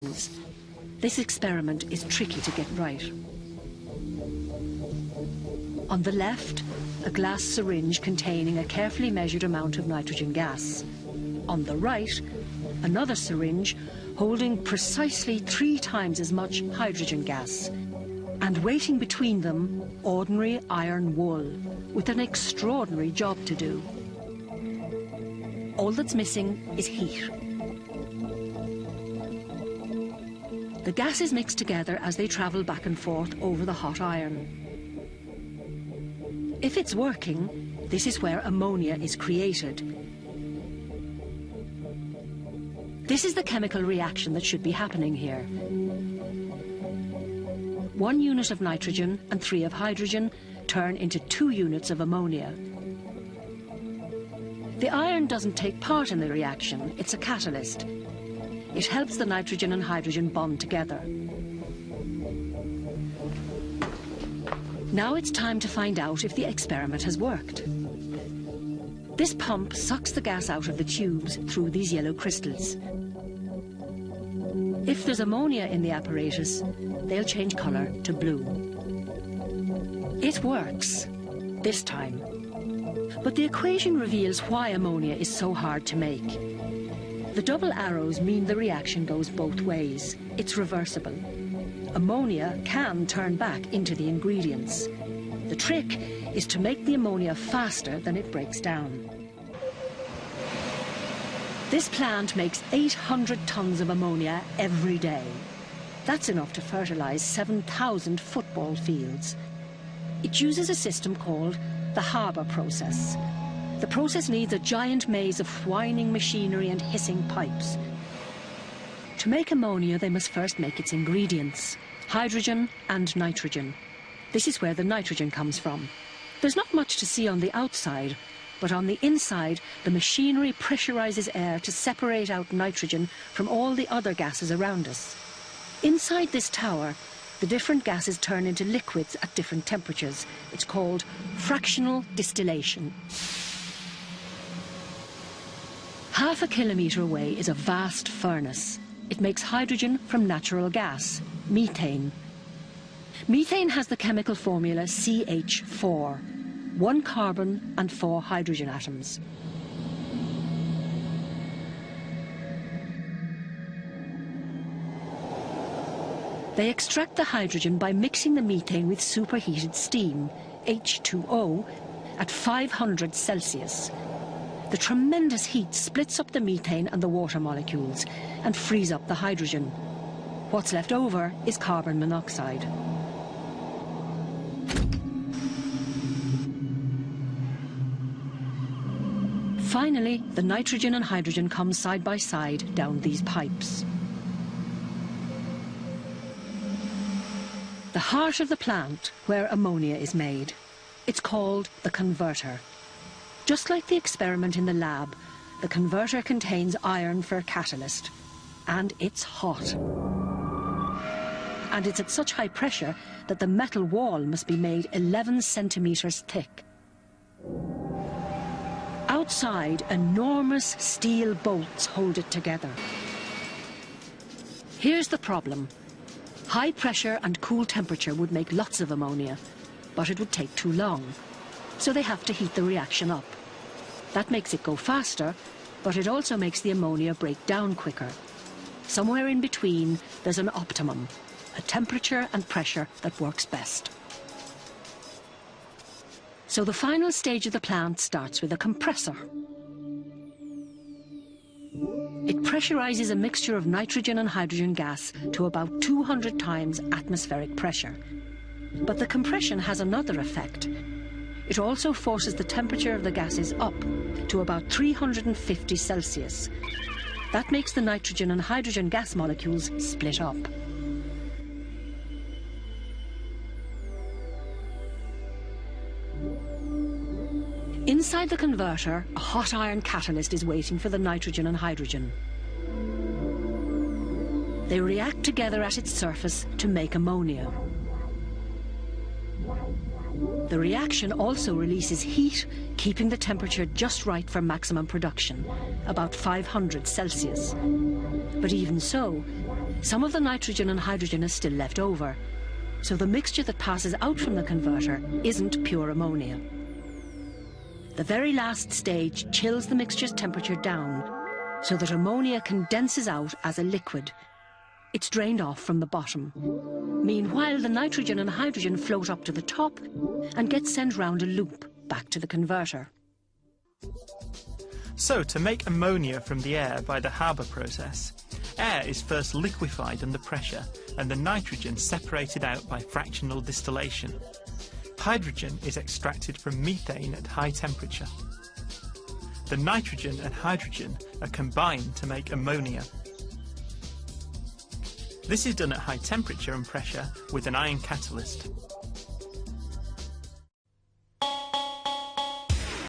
This experiment is tricky to get right. On the left, a glass syringe containing a carefully measured amount of nitrogen gas. On the right, another syringe holding precisely 3 times as much hydrogen gas. And waiting between them, ordinary iron wool, with an extraordinary job to do. All that's missing is heat. The gas is mixed together as they travel back and forth over the hot iron. If it's working, this is where ammonia is created. This is the chemical reaction that should be happening here. 1 unit of nitrogen and 3 of hydrogen turn into 2 units of ammonia. The iron doesn't take part in the reaction, it's a catalyst. It helps the nitrogen and hydrogen bond together. Now it's time to find out if the experiment has worked. This pump sucks the gas out of the tubes through these yellow crystals. If there's ammonia in the apparatus, they'll change colour to blue. It works, this time. But the equation reveals why ammonia is so hard to make. The double arrows mean the reaction goes both ways. It's reversible. Ammonia can turn back into the ingredients. The trick is to make the ammonia faster than it breaks down. This plant makes 800 tons of ammonia every day. That's enough to fertilise 7,000 football fields. It uses a system called the Haber process. The process needs a giant maze of whining machinery and hissing pipes. To make ammonia, they must first make its ingredients, hydrogen and nitrogen. This is where the nitrogen comes from. There's not much to see on the outside, but on the inside, the machinery pressurizes air to separate out nitrogen from all the other gases around us. Inside this tower, the different gases turn into liquids at different temperatures. It's called fractional distillation. Half a kilometre away is a vast furnace. It makes hydrogen from natural gas, methane. Methane has the chemical formula CH4, 1 carbon and 4 hydrogen atoms. They extract the hydrogen by mixing the methane with superheated steam, H2O, at 500 Celsius. The tremendous heat splits up the methane and the water molecules and frees up the hydrogen. What's left over is carbon monoxide. Finally, the nitrogen and hydrogen come side by side down these pipes. The heart of the plant, where ammonia is made. It's called the converter. Just like the experiment in the lab, the converter contains iron for a catalyst, and it's hot. And it's at such high pressure that the metal wall must be made 11 centimetres thick. Outside, enormous steel bolts hold it together. Here's the problem. High pressure and cool temperature would make lots of ammonia, but it would take too long. So they have to heat the reaction up. That makes it go faster, but it also makes the ammonia break down quicker. Somewhere in between, there's an optimum, a temperature and pressure that works best. So the final stage of the plant starts with a compressor. It pressurizes a mixture of nitrogen and hydrogen gas to about 200 times atmospheric pressure. But the compression has another effect. It also forces the temperature of the gases up to about 350 Celsius. That makes the nitrogen and hydrogen gas molecules split up. Inside the converter, a hot iron catalyst is waiting for the nitrogen and hydrogen. They react together at its surface to make ammonia. The reaction also releases heat, keeping the temperature just right for maximum production, about 500 Celsius. But even so, some of the nitrogen and hydrogen is still left over, so the mixture that passes out from the converter isn't pure ammonia. The very last stage chills the mixture's temperature down so that ammonia condenses out as a liquid. It's drained off from the bottom. Meanwhile, the nitrogen and hydrogen float up to the top and get sent round a loop back to the converter. So, to make ammonia from the air by the Haber process, air is first liquefied under pressure and the nitrogen separated out by fractional distillation. Hydrogen is extracted from methane at high temperature. The nitrogen and hydrogen are combined to make ammonia. This is done at high temperature and pressure with an iron catalyst.